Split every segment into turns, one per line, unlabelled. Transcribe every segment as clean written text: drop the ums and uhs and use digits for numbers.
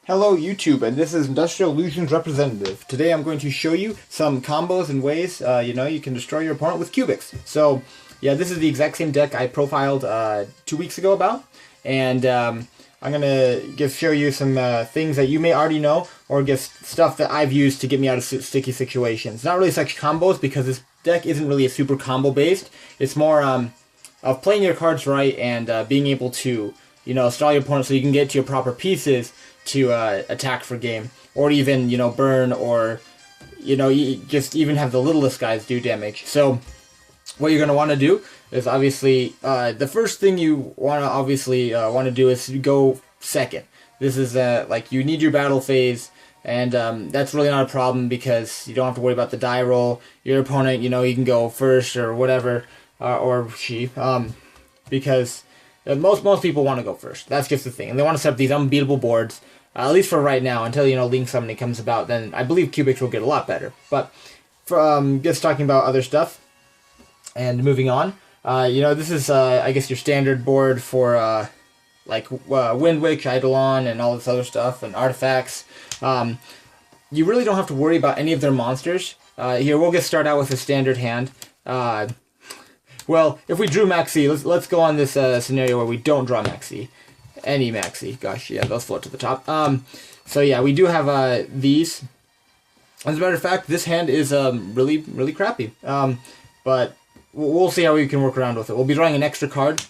Hello YouTube, and this is Industrial Illusions Representative. Today I'm going to show you some combos and ways, you can destroy your opponent with cubics. So, yeah, this is the exact same deck I profiled 2 weeks ago about, and I'm going to show you some things that you may already know, or just stuff that I've used to get me out of sticky situations. Not really such combos, because this deck isn't really a super combo based. It's more of playing your cards right and being able to, stall your opponent so you can get to your proper pieces to attack for game, or even burn, or just even have the littlest guys do damage. So what you're going to want to do is obviously the first thing you want to do is go second. This is like you need your battle phase, and that's really not a problem because you don't have to worry about the die roll. Your opponent, he can go first or whatever, or she, because most people want to go first. That's just the thing, and they want to set up these unbeatable boards. At least for right now, until Link Summoning comes about, then I believe cubics will get a lot better. But for just talking about other stuff and moving on, this is I guess your standard board for like Wind Witch, Eidolon, and all this other stuff, and artifacts. You really don't have to worry about any of their monsters. Here we'll just start out with a standard hand. Well, if we drew Maxi, let's go on this scenario where we don't draw Maxi. Any Maxi. Gosh, yeah, those float to the top. So yeah, we do have these. As a matter of fact, this hand is really, really crappy. But we'll see how we can work around with it. We'll be drawing an extra card.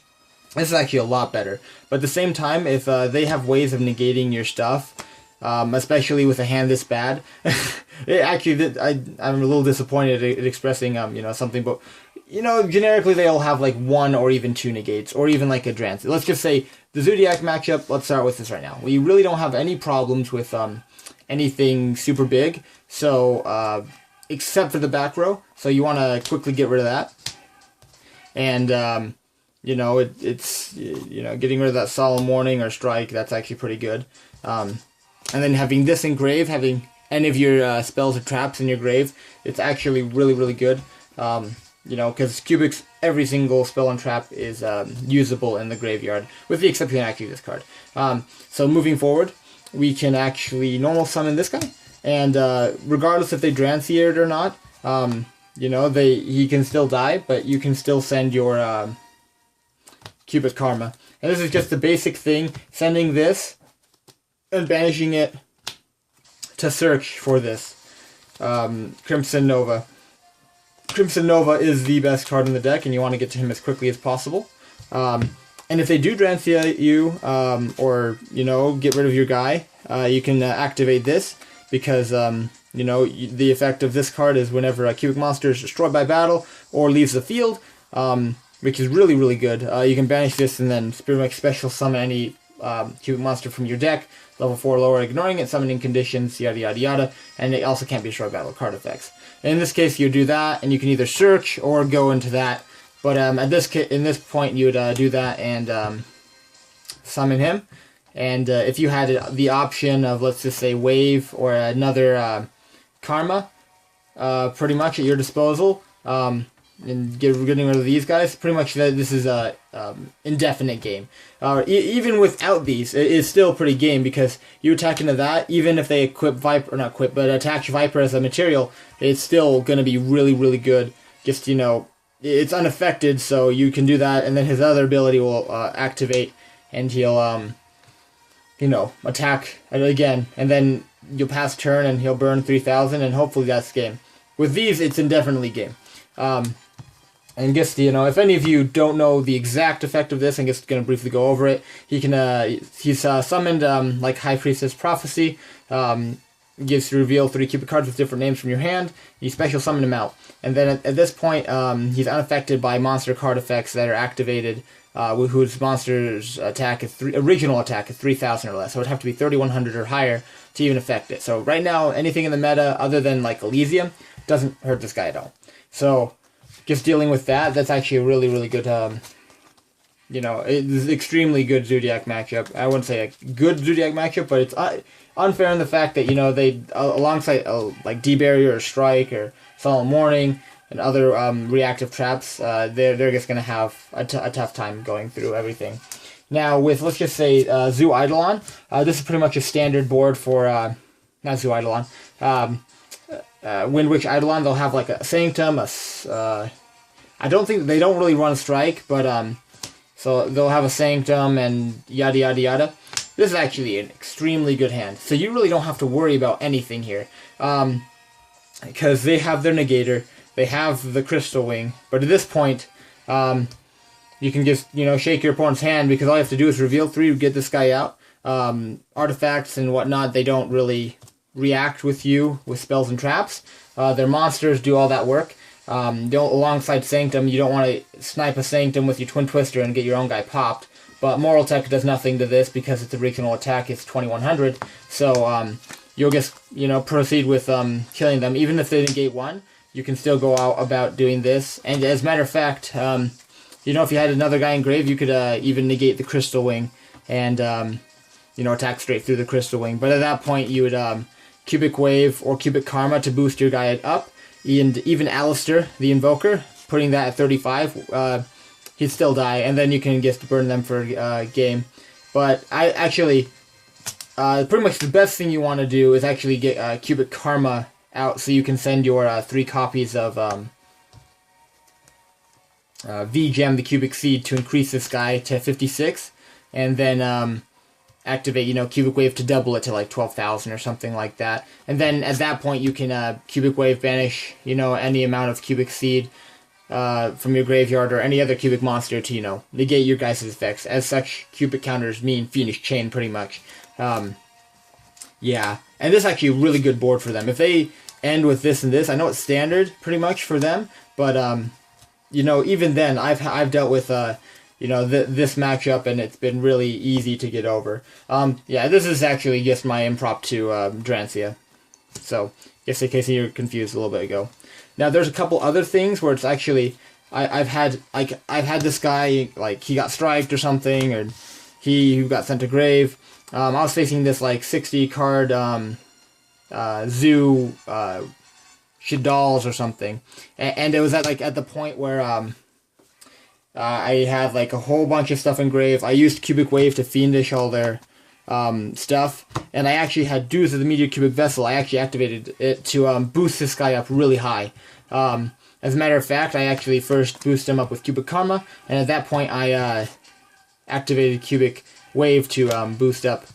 This is actually a lot better. But at the same time, if they have ways of negating your stuff, especially with a hand this bad, I'm a little disappointed at expressing something, but generically they'll have like one or even two negates, or even like a Drance. Let's just say the Zodiac matchup, let's start with this right now. We really don't have any problems with anything super big, so except for the back row, so you want to quickly get rid of that. And it's getting rid of that Solemn Warning or Strike, that's actually pretty good. And then having this in grave, having any of your spells or traps in your grave, it's actually really, really good. Because cubics, every single spell and trap is usable in the graveyard, with the exception of actually this card. So moving forward, we can actually normal summon this guy, and regardless if they Dranciate it or not, he can still die, but you can still send your Cubic Karma. And this is just the basic thing, sending this and banishing it to search for this Crimson Nova. Crimson Nova is the best card in the deck, and you want to get to him as quickly as possible. And if they do Dranciate you, or get rid of your guy, you can activate this, because the effect of this card is whenever a cubic monster is destroyed by battle or leaves the field, which is really, really good. You can banish this and then pretty much special summon any cubic monster from your deck, level 4 lower, ignoring it, summoning conditions, yada yada yada, and it also can't be destroyed by battle card effects. In this case, you do that, and you can either search or go into that. But in this point, you would do that and summon him. And if you had the option of, let's just say, Wave or another Karma, pretty much at your disposal, and getting rid of these guys, pretty much this is a indefinite game. Even without these, it is still pretty game, because you attack into that, even if they equip Viper, or not equip, but attach Viper as a material, it's still going to be really, really good. Just, it's unaffected, so you can do that, and then his other ability will activate, and he'll, attack again, and then you'll pass turn, and he'll burn 3,000, and hopefully that's game. With these, it's indefinitely game. And just, if any of you don't know the exact effect of this, I'm just going to briefly go over it. He's summoned, like High Priestess Prophecy, gives to reveal 3 cubic cards with different names from your hand. You special summon him out. And then at this point, he's unaffected by monster card effects that are activated, whose monster's attack is original attack is 3,000 or less. So it would have to be 3,100 or higher to even affect it. So right now, anything in the meta other than like Elysium doesn't hurt this guy at all. So just dealing with that, that's actually a really, really good, it's extremely good Zodiac matchup. I wouldn't say a good Zodiac matchup, but it's unfair in the fact that, they, alongside like D-Barrier or Strike or Solemn Warning and other reactive traps, they're just going to have a tough time going through everything. Now with, let's just say, Zoo Eidolon, this is pretty much a standard board for, not Zoo Eidolon, Wind Witch Eidolon. They'll have like a Sanctum, I don't think, they don't really run Strike, but, so they'll have a Sanctum and yada yada yada. This is actually an extremely good hand, so you really don't have to worry about anything here. Because they have their Negator, they have the Crystal Wing, but at this point, you can just, shake your opponent's hand, because all you have to do is reveal 3 to get this guy out. Artifacts and whatnot, they don't really react with you with spells and traps. Their monsters do all that work. Alongside Sanctum, you don't want to snipe a Sanctum with your Twin Twister and get your own guy popped. But Moral Tech does nothing to this because its original attack is 2100. So you'll just, proceed with killing them. Even if they negate 1, you can still go out about doing this. And as a matter of fact, if you had another guy in grave, you could even negate the Crystal Wing and, attack straight through the Crystal Wing. But at that point, you would Cubic Wave or Cubic Karma to boost your guy up. And even Alistair, the Invoker, putting that at 35, he'd still die, and then you can just burn them for a game. But I actually, pretty much the best thing you want to do is actually get Cubic Karma out, so you can send your 3 copies of V-Gem, the Cubic Seed, to increase this guy to 56, and then activate, Cubic Wave to double it to like 12,000 or something like that. And then at that point you can Cubic Wave banish, any amount of Cubic Seed from your graveyard or any other cubic monster to, negate your guys' effects. As such, cubic counters mean Fiendish Chain, pretty much. Yeah, and this is actually a really good board for them. If they end with this and this, I know it's standard, pretty much, for them, but, even then, I've dealt with, this matchup, and it's been really easy to get over. Yeah, this is actually just my impromptu Drancia. So, just in case you're confused a little bit ago. Now, there's a couple other things where it's actually, I've had this guy, like, he got striked or something, or he got sent to grave. I was facing this, like, 60 card Zoo Shadals or something, and it was at the point where I had like a whole bunch of stuff in grave. I used Cubic Wave to Fiendish all their stuff, and I actually had Dues of the Meteor Cubic Vessel. I actually activated it to boost this guy up really high. As a matter of fact, I actually first boosted him up with Cubic Karma, and at that point I activated Cubic Wave to boost up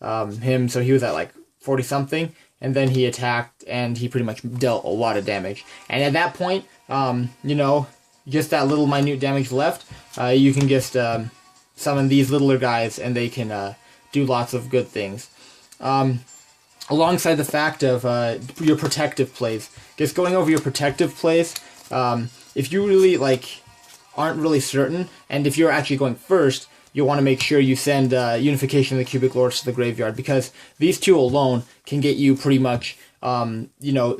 him, so he was at like 40 something, and then he attacked, and he pretty much dealt a lot of damage. And at that point, just that little minute damage left, you can just summon these littler guys, and they can do lots of good things. Alongside the fact of your protective plays. Just going over your protective plays, if you really aren't really certain, and if you're actually going first, you'll want to make sure you send Unification of the Cubic Lords to the graveyard, because these 2 alone can get you pretty much,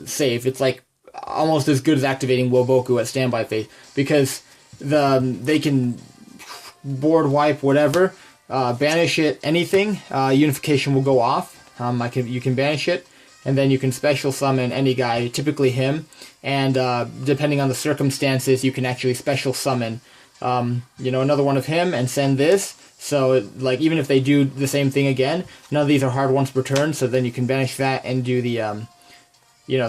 safe. It's like almost as good as activating Woboku at standby phase, because they can board wipe whatever, banish it, anything. Unification will go off. You can banish it, and then you can special summon any guy, typically him, and depending on the circumstances, you can actually special summon another one of him and send this. So even if they do the same thing again, none of these are hard ones per turn, so then you can banish that and do the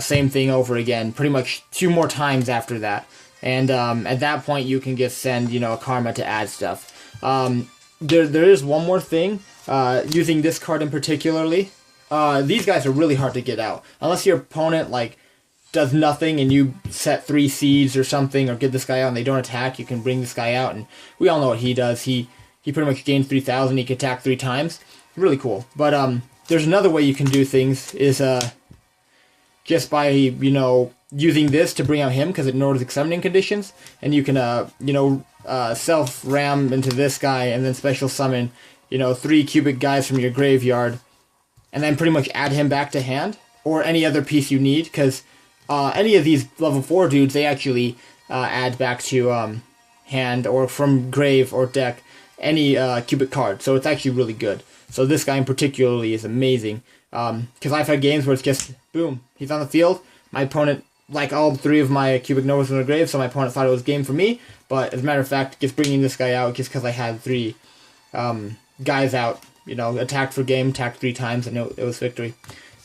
same thing over again, pretty much 2 more times after that. And at that point, you can just send, a Karma to add stuff. There is one more thing, using this card in particularly. These guys are really hard to get out. Unless your opponent, does nothing and you set 3 seeds or something, or get this guy out and they don't attack, you can bring this guy out, and we all know what he does. He pretty much gains 3,000, he can attack 3 times. Really cool. But there's another way you can do things, is just by, using this to bring out him, because it Nordic summoning conditions, and you can, self-ram into this guy, and then special summon, 3 cubic guys from your graveyard, and then pretty much add him back to hand, or any other piece you need, because any of these level 4 dudes, they actually add back to hand, or from grave or deck, any cubic card, so it's actually really good. So this guy in particularly is amazing, because I've had games where it's just, boom, he's on the field, my opponent, all 3 of my cubic novas in the grave, so my opponent thought it was game for me, but as a matter of fact, just bringing this guy out just because I had 3 guys out. You know, attacked for game, attacked 3 times, and it was victory.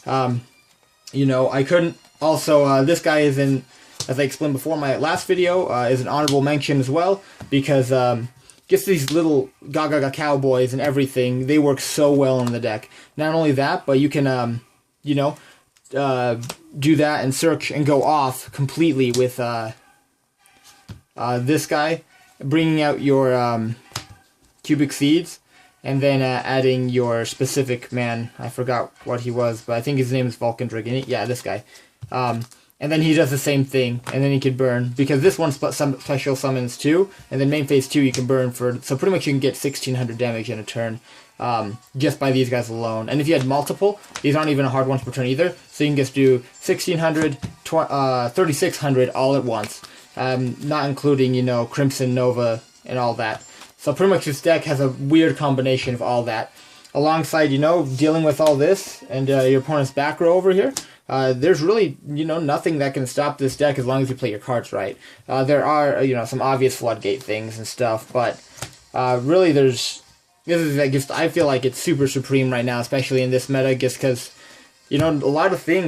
You know, I couldn't... Also, this guy is in, as I explained before in my last video, is an honorable mention as well, because just these little Gaga Cowboys and everything, they work so well in the deck. Not only that, but you can, you know, do that and search and go off completely with this guy, bringing out your Cubic Seeds, and then adding your specific man. I forgot what he was, but I think his name is Vulcan Dragon. Yeah, this guy. And then he does the same thing, and then he can burn, because this one special summons 2, and then main phase 2 you can burn for, so pretty much you can get 1600 damage in a turn, just by these guys alone. And if you had multiple, these aren't even a hard ones per turn either, so you can just do 1600, 3600 all at once, not including, you know, Crimson, Nova, and all that. So pretty much this deck has a weird combination of all that. Alongside, you know, dealing with all this, and your opponent's back row over here, there's really, you know, nothing that can stop this deck as long as you play your cards right. There are, you know, some obvious floodgate things and stuff, but really this is just, I feel like it's super supreme right now, especially in this meta, just because, you know, a lot of things